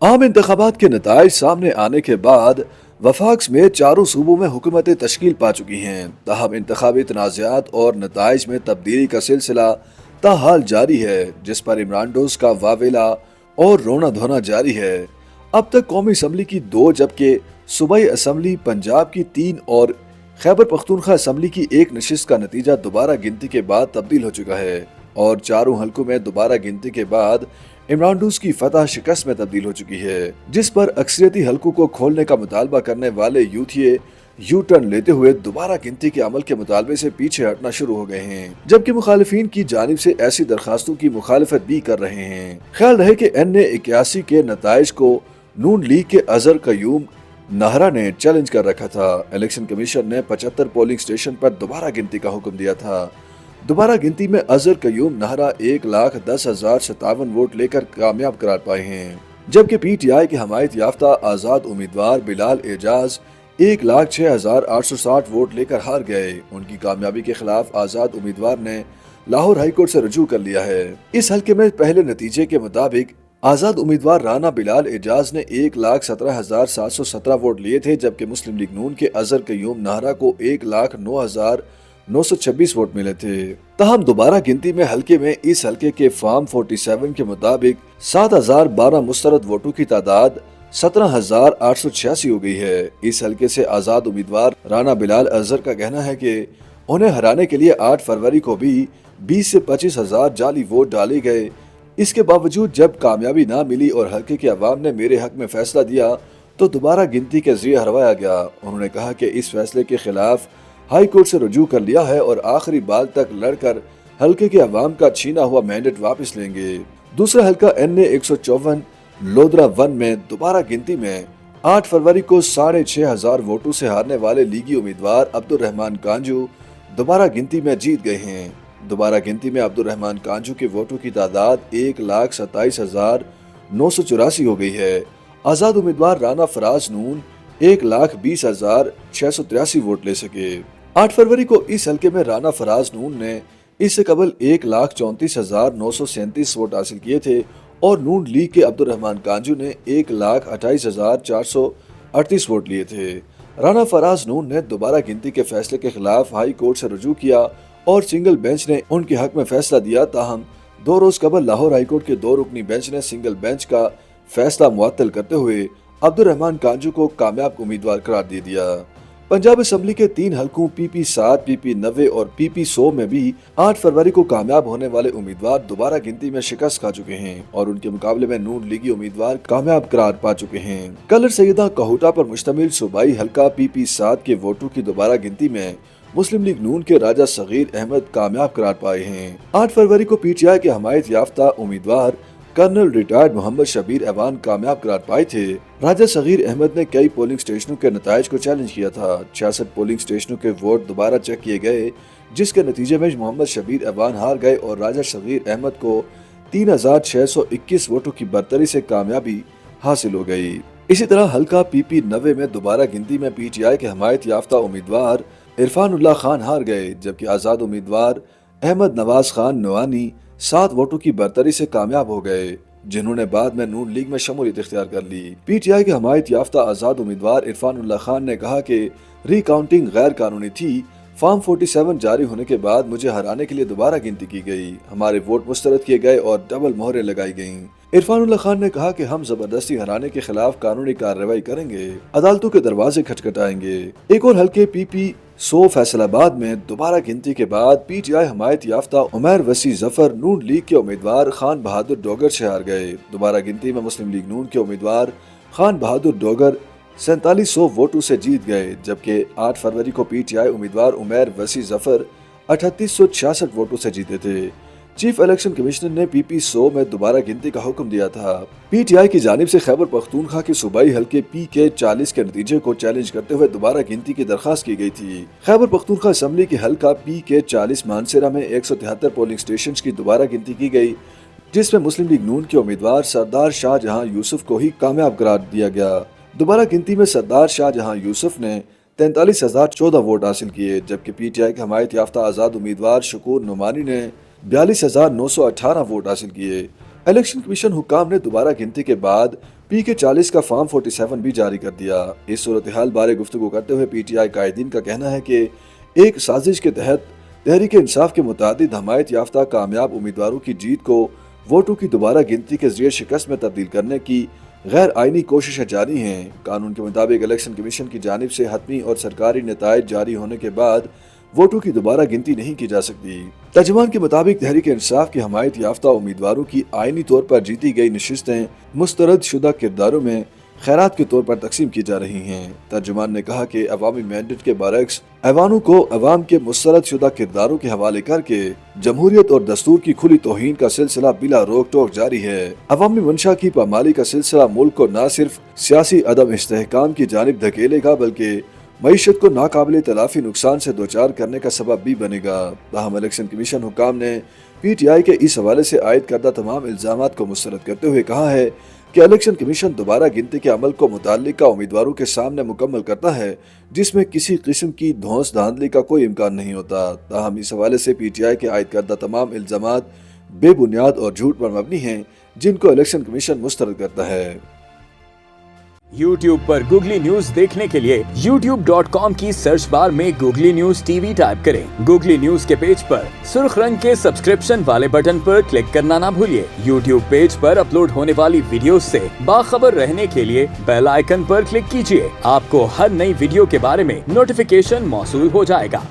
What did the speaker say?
आम इंतखाबात के नताइज सामने आने के बाद वफाक में चारों सूबों में हुकूमतें तश्कील पा चुकी हैं। ताहम इंतखाबी तनाज़ात और नताइज में तब्दीली का सिलसिला ताहाल जारी है, जिस पर इमरान डोज का वावेला और रोना धोना जारी है। अब तक कौमी असम्बली की 2 जबकि सूबाई असम्बली पंजाब की 3 और खैबर पख्तूनख्वा असम्बली की 1 नशिस्त का नतीजा दोबारा गिनती के बाद तब्दील हो चुका है और चारों हलकों में दोबारा गिनती के बाद इमरान डोज की फतह शिकस्त में तब्दील हो चुकी है, जिस पर अक्सरियती हलकों को खोलने का मुतालबा करने वाले यूथिये यू टर्न लेते हुए दोबारा गिनती के अमल के मुतालबे से पीछे हटना शुरू हो गए हैं, जबकि मुखालिफिन की जानिब से ऐसी दरखास्तों की मुखालिफत भी कर रहे हैं। ख्याल रहे कि NA81 के नताइज को नून लीग के अजहर कयूम नाहरा ने चैलेंज कर रखा था। इलेक्शन कमीशन ने 75 पोलिंग स्टेशन पर दोबारा गिनती का हुक्म दिया था। दोबारा गिनती में अजहर कयूम नाहरा 1,10,57 वोट लेकर कामयाब करार पाए हैं, जबकि PTI के हमायत याफ्ता आजाद उम्मीदवार बिलाल एजाज 1,06,860 वोट लेकर हार गए। उनकी कामयाबी के खिलाफ आजाद उम्मीदवार ने लाहौर हाईकोर्ट से रुजू कर लिया है। इस हल्के में पहले नतीजे के मुताबिक आजाद उम्मीदवार राना बिलाल एजाज ने 1,17,717 वोट लिए थे, जबकि मुस्लिम लीग नून के अजहर कयूम नाहरा को 1,09,926 वोट मिले थे। तहम दोबारा गिनती में हल्के में इस हल्के के फॉर्म 47 के मुताबिक 7,012 मुस्तरद वोटों की तादाद 17,886 हो गई है। इस हल्के से आजाद उम्मीदवार राना बिलाल अजहर का कहना है कि उन्हें हराने के लिए 8 फरवरी को भी 20 से 25 हजार जाली वोट डाले गए। इसके बावजूद जब कामयाबी ना मिली और हल्के के अवाम ने मेरे हक में फैसला दिया तो दोबारा गिनती के जरिए हरवाया गया। उन्होंने कहा कि इस फैसले के खिलाफ हाई कोर्ट से रुजू कर लिया है और आखिरी बाल तक लड़कर हल्के के अवाम का छीना हुआ मैंडेट वापस लेंगे। दूसरा हल्का NA154 लोधरा 1 में दोबारा गिनती में 8 फरवरी को 6,500 वोटों से हारने वाले लीगी उम्मीदवार अब्दुल रहमान कांजू दोबारा गिनती में जीत गए हैं। दोबारा गिनती में अब्दुल रहमान कांजू के वोटों की तादाद 1,27,984 हो गई है। आजाद उम्मीदवार राना फराज नून 1,20,683 वोट ले सके। 8 फरवरी को इस हल्के में राना फराज नून ने इससे कबल 1,34,937 वोट हासिल किए थे और नून लीग के अब्दुल रहमान कांजू ने 1,28,438 वोट लिए थे। राना फराज नून ने दोबारा गिनती के फैसले के खिलाफ हाई कोर्ट से रुजू किया और सिंगल बेंच ने उनके हक में फैसला दिया। ताहम 2 रोज कबल लाहौर हाईकोर्ट के 2 रुकनी बेंच ने सिंगल बेंच का फैसला मुअत्तल करते हुए अब्दुल रहमान कांजू को कामयाब उम्मीदवार करार दे दिया। पंजाब असम्बली के 3 हलकों PP7, PP90 और PP100 में भी 8 फरवरी को कामयाब होने वाले उम्मीदवार दोबारा गिनती में शिकस्त खा चुके हैं और उनके मुकाबले में नून लीगी उम्मीदवार कामयाब करार पा चुके हैं। कलर सैयदा कहूटा पर मुश्तमिल सूबाई हलका PP7 के वोटों की दोबारा गिनती में मुस्लिम लीग नून के राजा सगीर अहमद कामयाब करार पाए हैं। 8 फरवरी को PTI के हमायत याफ्ता उम्मीदवार कर्नल रिटायर्ड मोहम्मद शबीर ऐवान कामयाब करार पाए थे। राजा सगीर अहमद ने कई पोलिंग स्टेशनों के नताइज को चैलेंज किया था। 66 पोलिंग स्टेशनों के वोट दोबारा चेक किए गए, जिसके नतीजे में मोहम्मद शबीर ऐवान हार गए और राजा सगीर अहमद को 3,621 वोटों की बरतरी से कामयाबी हासिल हो गई। इसी तरह हल्का PP90 में दोबारा गिनती में PTI के हमायत याफ्ता उम्मीदवार इरफानुल्लाह खान हार गए, जबकि आजाद उम्मीदवार अहमद नवाज खान नवानी 7 वोटों की बरतरी से कामयाब हो गए, जिन्होंने बाद में नून लीग में शमूलियत इख्तियार कर ली। PTI के हमायत याफ्ता आजाद उम्मीदवार इरफानुल्लाह खान ने कहा कि रिकाउंटिंग गैर कानूनी थी। फॉर्म 47 जारी होने के बाद मुझे हराने के लिए दोबारा गिनती की गई, हमारे वोट मुस्तरद किए गए और डबल मोहरें लगाई गईं। इरफानुल्लाह खान ने कहा कि हम जबरदस्ती हराने के खिलाफ कानूनी कार्रवाई करेंगे, अदालतों के दरवाजे खटखटाएंगे। एक और हल्के PP100 फैसलाबाद में दोबारा गिनती के बाद PTI हमायत याफ्ता उमैर वसी जफर नून लीग के उम्मीदवार खान बहादुर डोगर से हार गए। दोबारा गिनती में मुस्लिम लीग नून के उम्मीदवार खान बहादुर डोगर 4700 वोटों से जीत गए, जबकि 8 फरवरी को PTI उम्मीदवार उमैर वसी जफर 3866 वोटों से जीते थे। चीफ इलेक्शन कमिश्नर ने PP100 में दोबारा गिनती का हुक्म दिया था। PTI की जानिब से खैबर पख्तूनख्वा के सूबाई हल्के PK40 के नतीजे को चैलेंज करते हुए दोबारा गिनती की दरखास्त की गई थी। खैबर पख्तूनख्वा असम्बली के हल्का PK40 मानसरा में 173 पोलिंग स्टेशन की दोबारा गिनती की गई, जिसमें मुस्लिम लीग नून के उम्मीदवार सरदार शाहजहां यूसुफ को ही कामयाब करार दिया गया। दोबारा गिनती में सरदार शाहजहां यूसुफ ने 43,014 वोट हासिल किए, जबकि PTI के हमायत याफ्ता आजाद उम्मीदवार शकूर नुमानी ने 42,918 वोट हासिल किए। इलेक्शन कमीशन हुक्काम ने दोबारा गिनती के बाद PK40 का फॉर्म 47 भी जारी कर दिया। इस सूरत हाल बारे गुफ्तगू करते हुए PTI कायदीन का कहना है कि एक साजिश के तहत तहरीक इंसाफ के मुतादिद हमायत याफ्ता कामयाब उम्मीदवारों की जीत को वोटों की दोबारा गिनती के जरिए शिकस्त में तब्दील करने की गैर आइनी कोशिशें जारी हैं। कानून के मुताबिक इलेक्शन कमीशन की जानिब से हतमी और सरकारी नताइज जारी होने के बाद वोटों की दोबारा गिनती नहीं की जा सकती। तर्जुमान के मुताबिक तहरीक इंसाफ की हमायत याफ्ता उम्मीदवारों की आइनी तौर पर जीती गई नशिस्तें मुस्तरद शुदा किरदारों में खैरात के तौर पर तकसीम की जा रही हैं। तर्जुमान ने कहा कि अवामी मैंडेट के बरक्स ऐवानों को अवाम के मुस्तरद शुदा किरदारों के हवाले करके जमहूरियत और दस्तूर की खुली तौहीन का सिलसिला बिला रोक टोक जारी है। अवामी मंशा की पामाली का सिलसिला मुल्क को न सिर्फ सियासी अदम इस्तेहकाम की जानिब धकेलेगा बल्कि मईशत को नाकाबिले तलाफी नुकसान से दोचार करने का सबब भी बनेगा। ताहम इलेक्शन कमीशन हुक्काम ने PTI के इस हवाले से आयद करदा तमाम इल्जामात को मुस्तरद करते हुए कहा है कि इलेक्शन कमीशन दोबारा गिनती के अमल को मुताल्लिका उम्मीदवारों के सामने मुकम्मल करता है जिसमें किसी किस्म की धौंस धांधली का कोई इम्कान नहीं होता। ताहम इस हवाले से PTI के आयद करदा तमाम इल्जामात बेबुनियाद और झूठ पर मबनी हैं जिनको इलेक्शन कमीशन मुस्तरद करता है। YouTube पर गूगली न्यूज देखने के लिए youtube.com की सर्च बार में गूगली न्यूज TV टाइप करें। गूगली न्यूज के पेज पर सुर्ख रंग के सब्सक्रिप्शन वाले बटन पर क्लिक करना ना भूलिए। YouTube पेज पर अपलोड होने वाली वीडियोस से बाखबर रहने के लिए बेल आइकन पर क्लिक कीजिए। आपको हर नई वीडियो के बारे में नोटिफिकेशन मौसूल हो जाएगा।